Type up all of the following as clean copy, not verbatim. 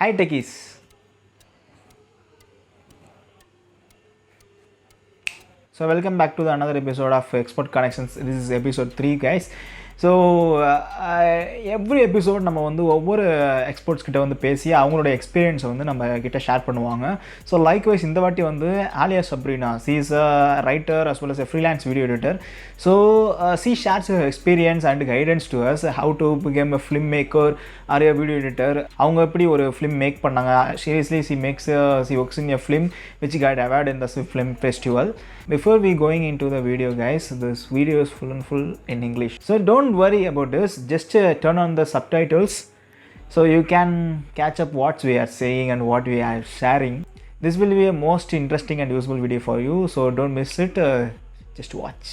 Hi techies. So welcome back to another episode of Expert Connections. This is episode 3 guys. So every episode நம்ம வந்து ஒவ்வொரு experts கிட்ட வந்து பேசி அவங்களோட எக்ஸ்பீரியன்ஸை வந்து நம்ம கிட்ட ஷேர் பண்ணுவாங்க. ஸோ லைக்வைஸ் இந்த வாட்டி வந்து Alia Sabrina, she is a writer as well as a freelance video editor. So she shares experience and guidance to us how to become a film maker or a video editor. அவங்க எப்படி ஒரு film make பண்ணாங்க. Seriously she works in a film which got award in the film festival. Before we going into the video guys, this video is full in English, so don't worry about this. Just turn on the subtitles so you can catch up what we are saying and what we are sharing. This will be a most interesting and useful video for you, so don't miss it. Just watch.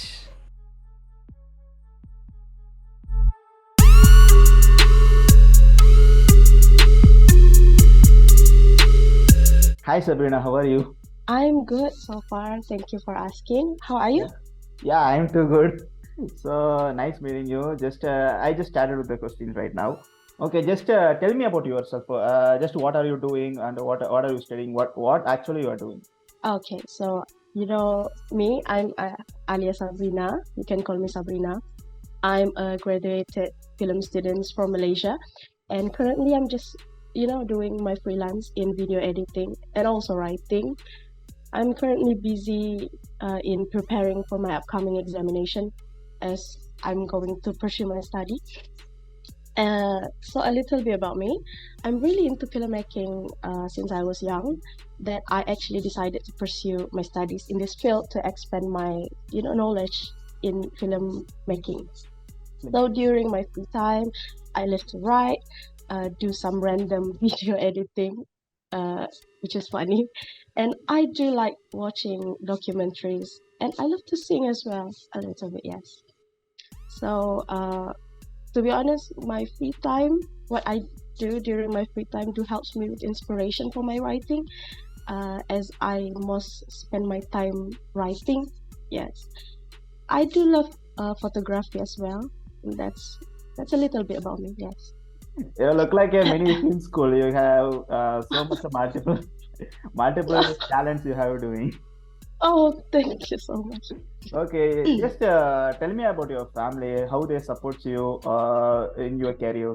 Hi Sabrina, how are you? I'm good so far. Thank you for asking. How are you? Yeah, I'm too good. So nice meeting you. I just started with the questions right now. Okay, just tell me about yourself. Just what are you doing and what are you studying? What actually you are doing? Okay, so you know me. I'm Alia Sabrina. You can call me Sabrina. I'm a graduated film student from Malaysia, and currently I'm just doing my freelance in video editing and also writing. I'm currently busy in preparing for my upcoming examination as I'm going to pursue my study. So a little bit about me. I'm really into filmmaking since I was young, that I actually decided to pursue my studies in this field to expand my knowledge in filmmaking. So during my free time, I love to write, do some random video editing, which is funny. And I do like watching documentaries, and I love to sing as well, a little bit, yes. So, to be honest, my free time, what I do during my free time helps me with inspiration for my writing, as I must spend my time writing, yes. I do love photography as well. That's a little bit about me, yes. You look like a mini film school. You have so much multiple talents you have doing. Oh, thank you so much. Okay, just tell me about your family, how they support you in your career.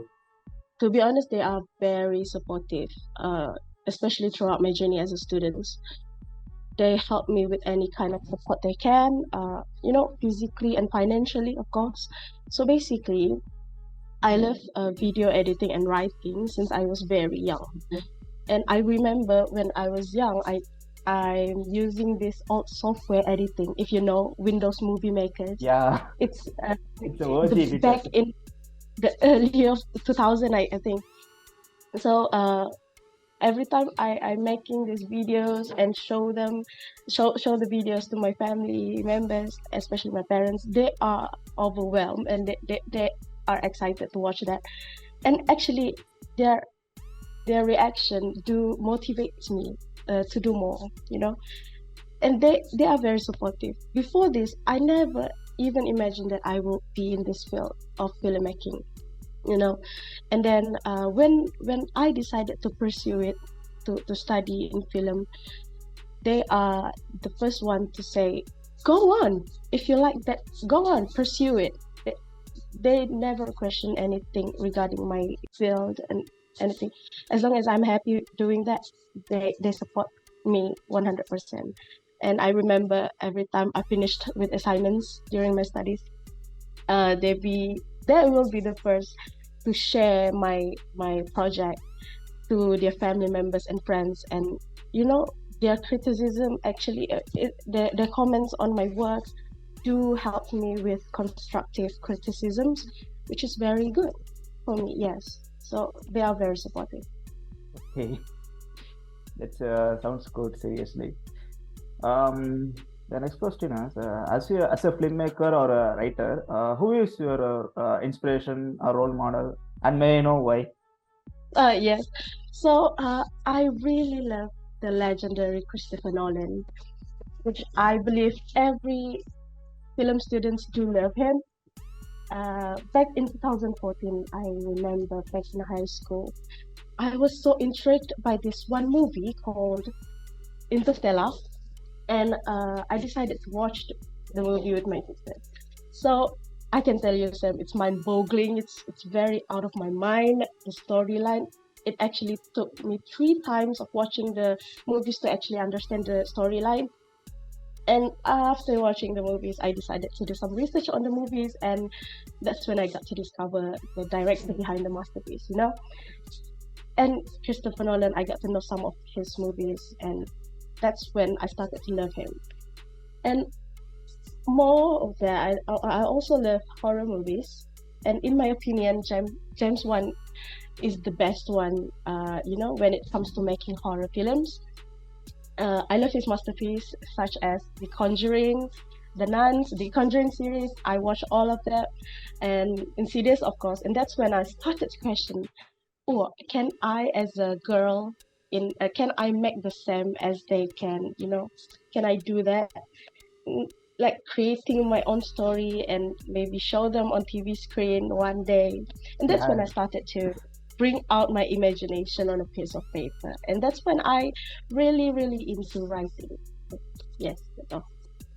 To be honest, they are very supportive, especially throughout my journey as a student. They help me with any kind of support they can, physically and financially, of course. So basically, I love video editing and writing since I was very young. And I remember when I was young, I'm using this old software editing. If you know Windows Movie Maker, Yeah, it's it's a OG back in the early of 2000, I think. So every time I'm making these videos and show the videos to my family members, especially my parents, they are overwhelmed and they are excited to watch that. And actually, their reaction motivates me to do more, and they are very supportive. Before this, I never even imagined that I will be in this field of filmmaking, and then when I decided to pursue it, to study in film, they are the first one to say, go on, if you like that, go on, pursue it. They never question anything regarding my field and anything. As long as I'm happy doing that, they support me 100%. And I remember every time I finished with assignments during my studies, they will be the first to share my project to their family members and friends. And their criticism, actually, their comments on my work do help me with constructive criticisms, which is very good for me, yes. So they are very supportive. Okay, that sounds good, seriously. The next question is, as a filmmaker or a writer, who is your inspiration or role model, and may I know why? Yes. So I really love the legendary Christopher Nolan, which I believe every film students do love him. Back in 2014, I remember back in high school, I was so intrigued by this one movie called Interstellar, and I decided to watch the movie with my sister. So I can tell you, Sam, it's mind-boggling. It's very out of my mind. The storyline. It actually took me 3 times of watching the movies to actually understand the storyline. And after watching the movies, I decided to do some research on the movies, and that's when I got to discover the director behind the masterpiece, you know. And Christopher Nolan, I got to know some of his movies, and that's when I started to love him. And more of that, I also love horror movies. And in my opinion, James Wan is the best one, you know, when it comes to making horror films. I love his masterpiece, such as The Conjuring, The Nuns, The Conjuring series. I watch all of that, and Insidious, of course. And that's when I started to question, oh, can I, as a girl, can I make the same as they can? You know, can I do that? Mm, Like creating my own story and maybe show them on TV screen one day. And that's when I Yeah. started to bring out my imagination on a piece of paper. And that's when I really, really into writing. Yes, that's all.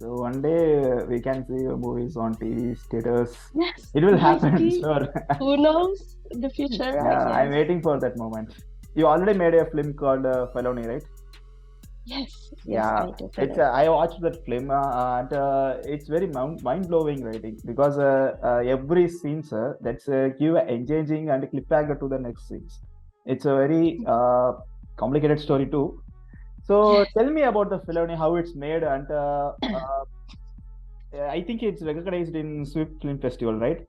So one day we can see your movies on TV, theaters. Yes, It will might happen, be. sure. Who knows the future, right? Yeah, I'm Yes. waiting for that moment. You already made a film called Felony, right? Yes, Yeah, I do it's follow. I watched that film and it's very mind-blowing writing because every scenes that's give a engaging and cliffhanger to the next scenes. It's a very complicated story too. So Yes, tell me about the Felony, how it's made, and I think it's recognized in Swift Film Festival, right?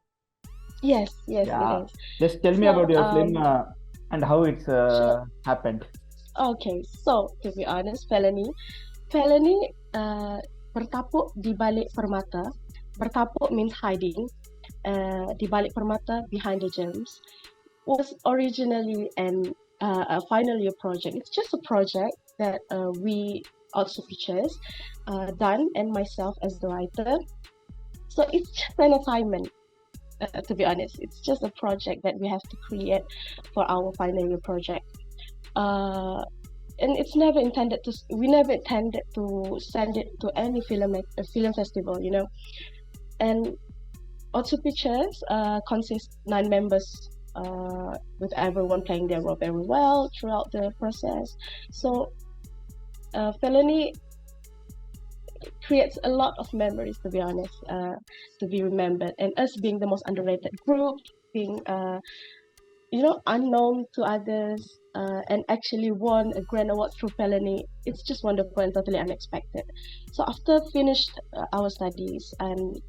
yes, it Yeah, is. just tell me So, about your film and how it's sure. happened. Okay, so to be honest, Felony bertapuk di balik permata. Bertapuk means hiding. Di balik permata, behind the gems, was originally a final year project. It's just a project that we also pictures done and myself as the writer. So it's just an assignment. To be honest, it's just a project that we have to create for our final year project. Uh, and it's never intended to. We never intended to send it to any film festival, you know. And also pictures consist 9 members, with everyone playing their role very well throughout the process. So Felony creates a lot of memories, to be honest, to be remembered. And us being the most underrated group, being you know, unknown to others, and actually won a grand award through Felony. It's just wonderful and totally unexpected. So after finished our studies, and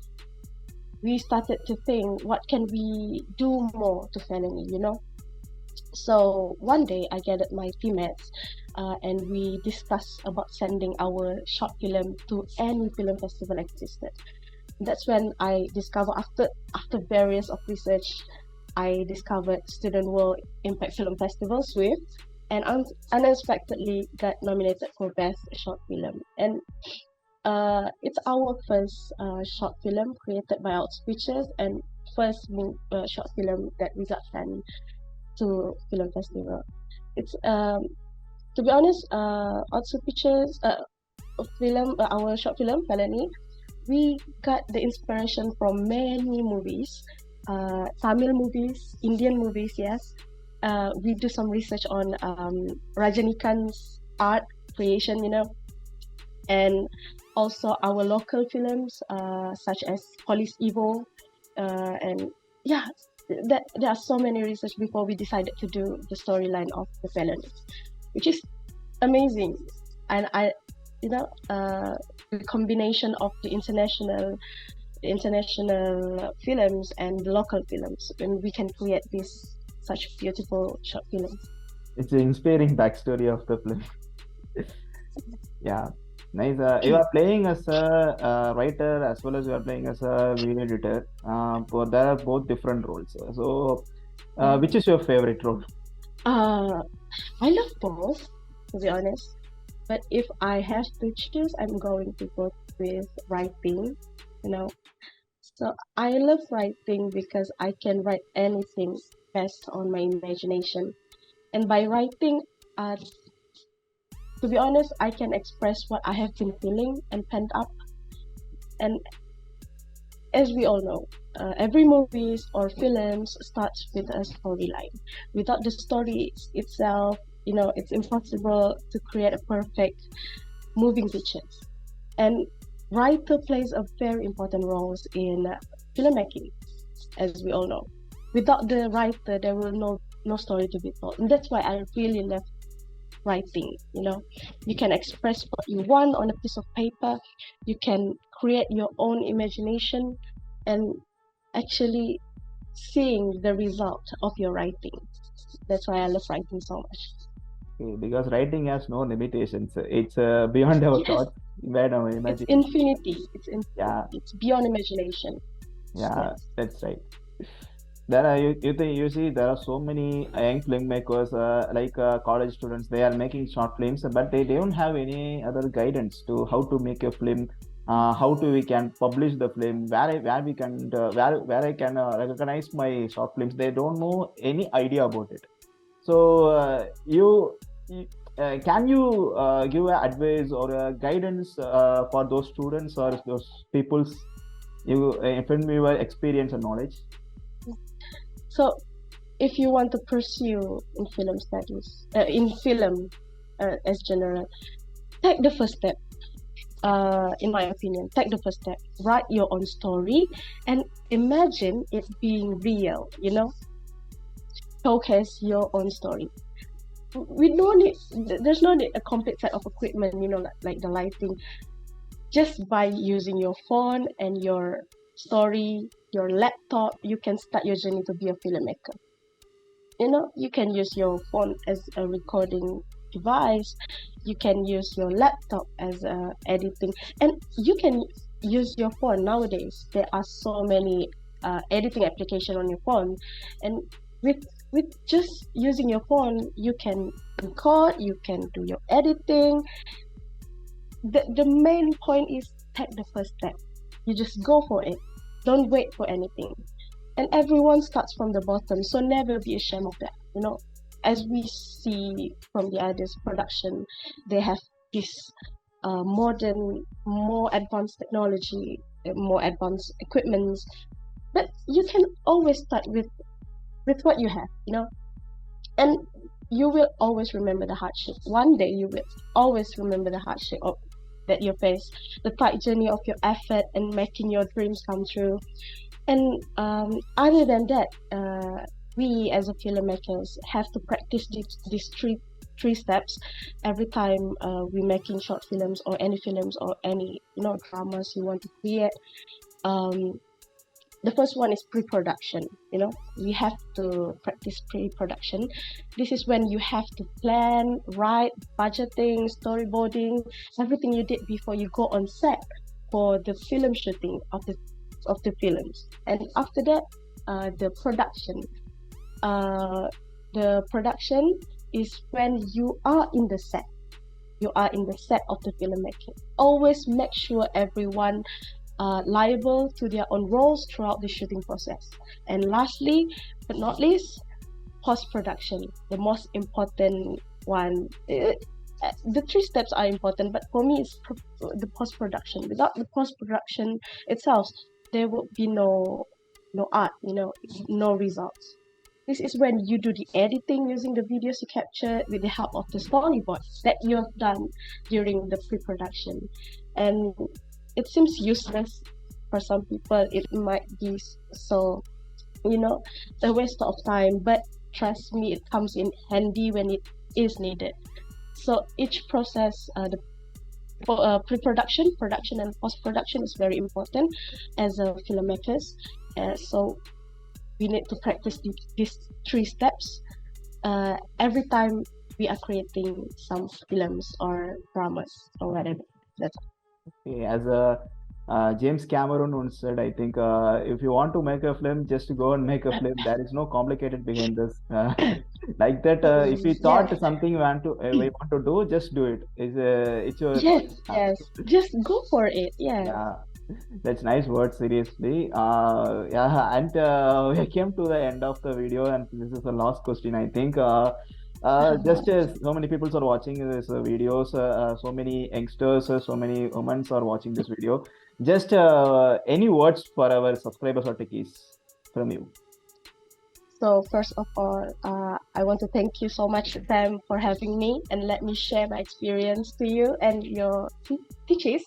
we started to think, what can we do more to Felony, you know? So one day I gathered my teammates, and we discussed about sending our short film to any film festival existed. That's when I discovered, after various of research, I discovered Student World Impact Film Festival Swift, and unexpectedly got nominated for Best Short Film. And it's our first short film created by our speeches, and first short film that we got sent to film festival. It's to be honest, also pictures film our short film Felony. We got the inspiration from many movies, Tamil movies, Indian movies. Yes, we do some research on Rajanikanth's art creation, you know, and also our local films, such as Police Evo, and yeah, there are so many research before we decided to do the storyline of the Felony, which is amazing. And I, you know, the combination of the international films and the local films, and we can create this such beautiful short films. It's an inspiring backstory of the film. Yeah, nice. You are playing as a writer as well as you are playing as a video editor. But there are both different roles. So, which is your favorite role? I love both, to be honest. But if I have to choose, I'm going to go with writing, you know. So I love writing because I can write anything based on my imagination. And by writing, to be honest, I can express what I have been feeling and pent up. And as we all know, every movies or films starts with a storyline. Without the story itself, it's impossible to create a perfect moving pictures. And writer plays a very important role in filmmaking, as we all know. Without the writer, there will no story to be told, and that's why I really love writing. You can express what you want on a piece of paper. You can create your own imagination, and actually seeing the result of your writing. That's why I love writing so much. Because writing has no limitations. It's beyond our Yes, thoughts, beyond our it's imagination. infinity. Yeah, It's beyond imagination. yeah, Yes. that's right. There are you see there are so many young filmmakers like college students. They are making short films, but they don't have any other guidance to how to make a film, how to we can publish the film, where we can where I can recognize my short films. They don't know any idea about it. So you can you give a advice or a guidance for those students or those people's film viewer experience and knowledge? So if you want to pursue in film studies, in film as general, take the first step. In my opinion, take the first step. Write your own story and imagine it being real. Showcase your own story. We don't need. There's no need a complete set of equipment. Like the lighting. Just by using your phone and your story, your laptop, you can start your journey to be a filmmaker. You can use your phone as a recording device. You can use your laptop as editing, and you can use your phone nowadays. There are so many editing application on your phone, and with just using your phone, you can record, you can do your editing. The main point is take the first step. You just go for it. Don't wait for anything. And everyone starts from the bottom, so never be ashamed of that. As we see from the others production, they have this modern, more advanced technology, more advanced equipments. But you can always start with what you have, and you will always remember the hardship. One day you will always remember the hardship that you face, the tight journey of your effort and making your dreams come true. And other than that, we as a filmmakers have to practice these three steps every time we're making short films or any films or any dramas you want to create. The first one is pre-production. We have to practice pre-production. This is when you have to plan, write, budgeting, storyboarding, everything you did before you go on set for the film shooting of the films. And after that, the production. The production is when you are in the set. You are in the set of the filmmaking. Always make sure everyone liable to their own roles throughout the shooting process. And lastly, but not least, post-production, the most important one. The three steps are important, but for me, it's the post-production. Without the post-production itself, there would be no art, no results. This is when you do the editing using the videos you capture with the help of the storyboards that you have done during the pre-production. And it seems useless for some people. It might be so, a waste of time. But trust me, it comes in handy when it is needed. So each process, the pre-production, production, and post-production is very important as a filmmakers. So we need to practice these three steps every time we are creating some films or dramas or whatever. That's Okay, as James Cameron once said, I think if you want to make a film, just go and make a film. There is no complicated behind this. Like that, if you thought yes, something we want to do, just do it. It's your yes. Just go for it. Yeah. yeah. That's nice word, seriously. Yeah, and we came to the end of the video, and this is the last question, I think. Just so many people are watching this videos, so many youngsters, so many women are watching this video. Just any words for our subscribers or techies from you? So first of all, I want to thank you so much, Sam, for having me and let me share my experience to you and your techies.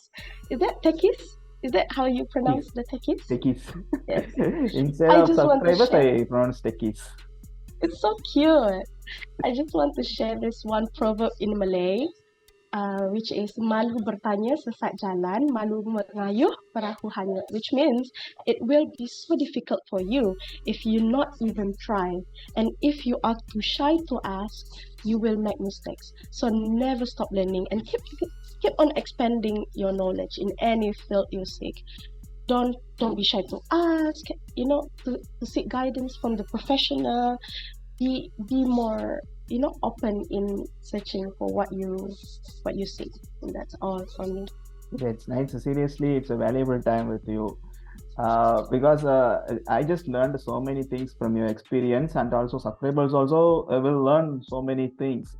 Is that techies? Is that how you pronounce the techies? Techies. Yes. Instead I of just want to subscribers, share. I pronounce techies. It's so cute. I just want to share this one proverb in Malay, which is malu bertanya sesat jalan, malu mengayuh perahu hanyut, which means it will be so difficult for you if you not even try. And if you are too shy to ask, you will make mistakes. So never stop learning and keep on expanding your knowledge in any field you seek. Don't be shy to ask, to seek guidance from the professional. Be more open in searching for what you seek. And that's all from me. It's nice. Seriously, it's a valuable time with you. Because I just learned so many things from your experience, and also subscribers also will learn so many things.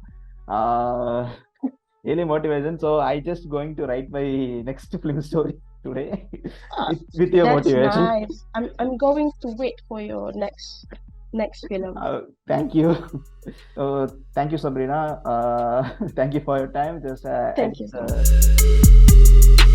Really motivation. So I just going to write my next film story today with your That's motivation. nice. I'm going to wait for your next film. Thank you. Thank you, Sabrina. Thank you for your time. Just Thank you so much.